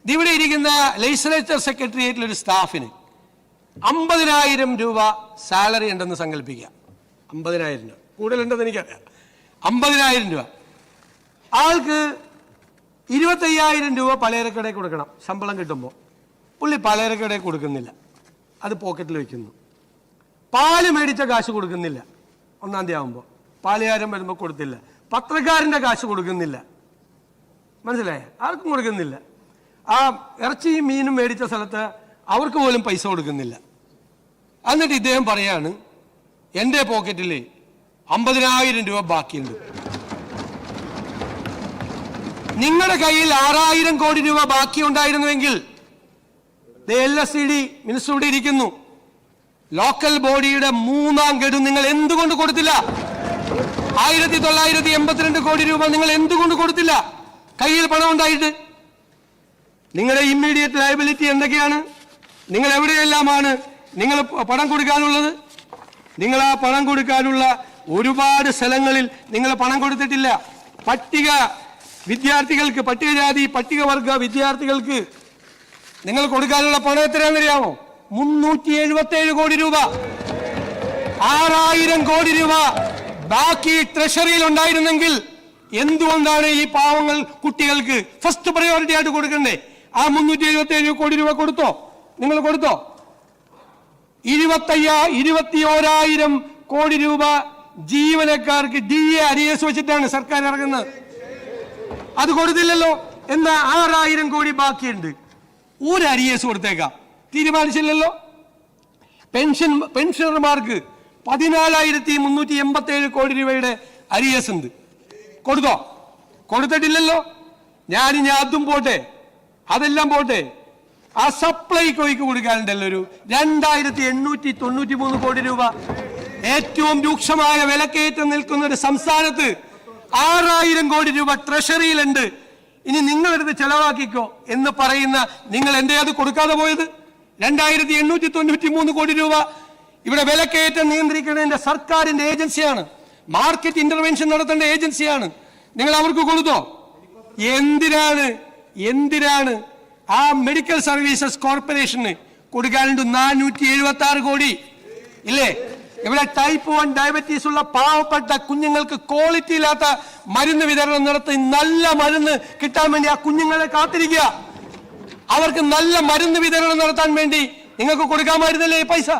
ഇവിടെ ഇരിക്കുന്ന ലെജിസ്ലേച്ചർ സെക്രട്ടേറിയറ്റിൽ ഒരു സ്റ്റാഫിന് 50,000 രൂപ സാലറി ഉണ്ടെന്ന് സങ്കല്പിക്കുക. 50,000 രൂപ കൂടുതലുണ്ടെന്ന് എനിക്കറിയാം. 50,000 രൂപ ആൾക്ക് 25,000 രൂപ പലചരക്കടയിൽ കൊടുക്കണം. ശമ്പളം കിട്ടുമ്പോൾ പുള്ളി പലചരക്കടയിൽ കൊടുക്കുന്നില്ല, അത് പോക്കറ്റിൽ വയ്ക്കുന്നു. പാല് മേടിച്ച കാശ് കൊടുക്കുന്നില്ല. 1-ാം തീയതി ആകുമ്പോൾ പാലുകാരൻ വരുമ്പോൾ കൊടുത്തില്ല. പത്രക്കാരൻ്റെ കാശ് കൊടുക്കുന്നില്ല. മനസ്സിലായേ? ആർക്കും കൊടുക്കുന്നില്ല. ആ ഇറച്ചിയും മീനും മേടിച്ച സ്ഥലത്ത് അവർക്ക് പോലും പൈസ കൊടുക്കുന്നില്ല. എന്നിട്ട് ഇദ്ദേഹം പറയാണ്, എൻ്റെ പോക്കറ്റിൽ 50,000 രൂപ ബാക്കിയുണ്ട്. നിങ്ങളുടെ കയ്യിൽ 6,000 കോടി രൂപ ബാക്കി ഉണ്ടായിരുന്നുവെങ്കിൽ LSCD മിനിസ്റ്റർ ഇവിടെ ഇരിക്കുന്നു, ലോക്കൽ ബോഡിയുടെ 3-ാം ഗഡു നിങ്ങൾ എന്തുകൊണ്ട് കൊടുത്തില്ല? 1982 കോടി രൂപ നിങ്ങൾ എന്തുകൊണ്ട് കൊടുത്തില്ല? കയ്യിൽ പണം ഉണ്ടായിട്ട്. നിങ്ങളുടെ ഇമ്മീഡിയറ്റ് ലയബിലിറ്റി എന്തൊക്കെയാണ്? നിങ്ങൾ എവിടെയെല്ലാമാണ് നിങ്ങൾ പണം കൊടുക്കാനുള്ളത്? നിങ്ങൾ ആ പണം കൊടുക്കാനുള്ള ഒരുപാട് സ്ഥലങ്ങളിൽ നിങ്ങൾ പണം കൊടുത്തിട്ടില്ല. പട്ടിക വിദ്യാർത്ഥികൾക്ക്, പട്ടികജാതി പട്ടികവർഗ വിദ്യാർത്ഥികൾക്ക് നിങ്ങൾ കൊടുക്കാനുള്ള പണം എത്രയാണെന്നറിയാമോ? 377 കോടി രൂപ. 6,000 കോടി രൂപ ബാക്കി ട്രഷറിയിൽ ഉണ്ടായിരുന്നെങ്കിൽ എന്തുകൊണ്ടാണ് ഈ പാവങ്ങൾ കുട്ടികൾക്ക് ഫസ്റ്റ് പ്രയോറിറ്റി ആയിട്ട് കൊടുക്കണ്ടേ? ആ 377 കോടി രൂപ കൊടുത്തോ? നിങ്ങൾ കൊടുത്തോ? 21,000 കോടി രൂപ ജീവനക്കാർക്ക് DA അരിയസ് വെച്ചിട്ടാണ് സർക്കാർ ഇറങ്ങുന്നത്. അത് കൊടുത്തില്ലല്ലോ. എന്നാ 6,000 കോടി ബാക്കിയുണ്ട്. ഒരു അരിയസ് കൊടുത്തേക്കാം, തീരുമാനിച്ചില്ലല്ലോ. പെൻഷനർമാർക്ക് 14,387 കോടി രൂപയുടെ അരിയസ് ഉണ്ട്. കൊടുത്തോ? കൊടുത്തിട്ടില്ലല്ലോ. ഞാനിനി അതും പോട്ടെ, അതെല്ലാം പോട്ടെ, ആ സപ്ലൈകോയ്ക്ക് കൊടുക്കാനുണ്ടല്ലോ ഒരു 2,893 കോടി രൂപ. ഏറ്റവും രൂക്ഷമായ വിലക്കയറ്റം നിൽക്കുന്ന ഒരു സംസ്ഥാനത്ത് 6,000 കോടി രൂപ ട്രഷറിയിലുണ്ട്. ഇനി നിങ്ങളെടുത്ത് ചെലവാക്കിക്കോ എന്ന് പറയുന്ന നിങ്ങൾ എന്തേ അത് കൊടുക്കാതെ പോയത്? 2,893 കോടി രൂപ ഇവിടെ വിലക്കയറ്റം നിയന്ത്രിക്കേണ്ട സർക്കാരിന്റെ ഏജൻസിയാണ്, മാർക്കറ്റ് ഇന്റർവെൻഷൻ നടത്തേണ്ട ഏജൻസിയാണ്. നിങ്ങൾ അവർക്ക് കൊടുത്തോ? എന്തിനാണ് ആ മെഡിക്കൽ സർവീസസ് കോർപ്പറേഷന് കൊടുക്കാനുണ്ട് 476 കോടി ഇല്ലേ? ഇവിടെ ടൈപ്പ് 1 ഡയബറ്റീസ് ഉള്ള പാവപ്പെട്ട കുഞ്ഞുങ്ങൾക്ക് ക്വാളിറ്റി ഇല്ലാത്ത മരുന്ന് വിതരണം നടത്തി നല്ല മരുന്ന് കിട്ടാൻ വേണ്ടി ആ കുഞ്ഞുങ്ങളെ കാത്തിരിക്കുക. അവർക്ക് നല്ല മരുന്ന് വിതരണം നടത്താൻ വേണ്ടി നിങ്ങൾക്ക് കൊടുക്കാമായിരുന്നല്ലേ ഈ പൈസ?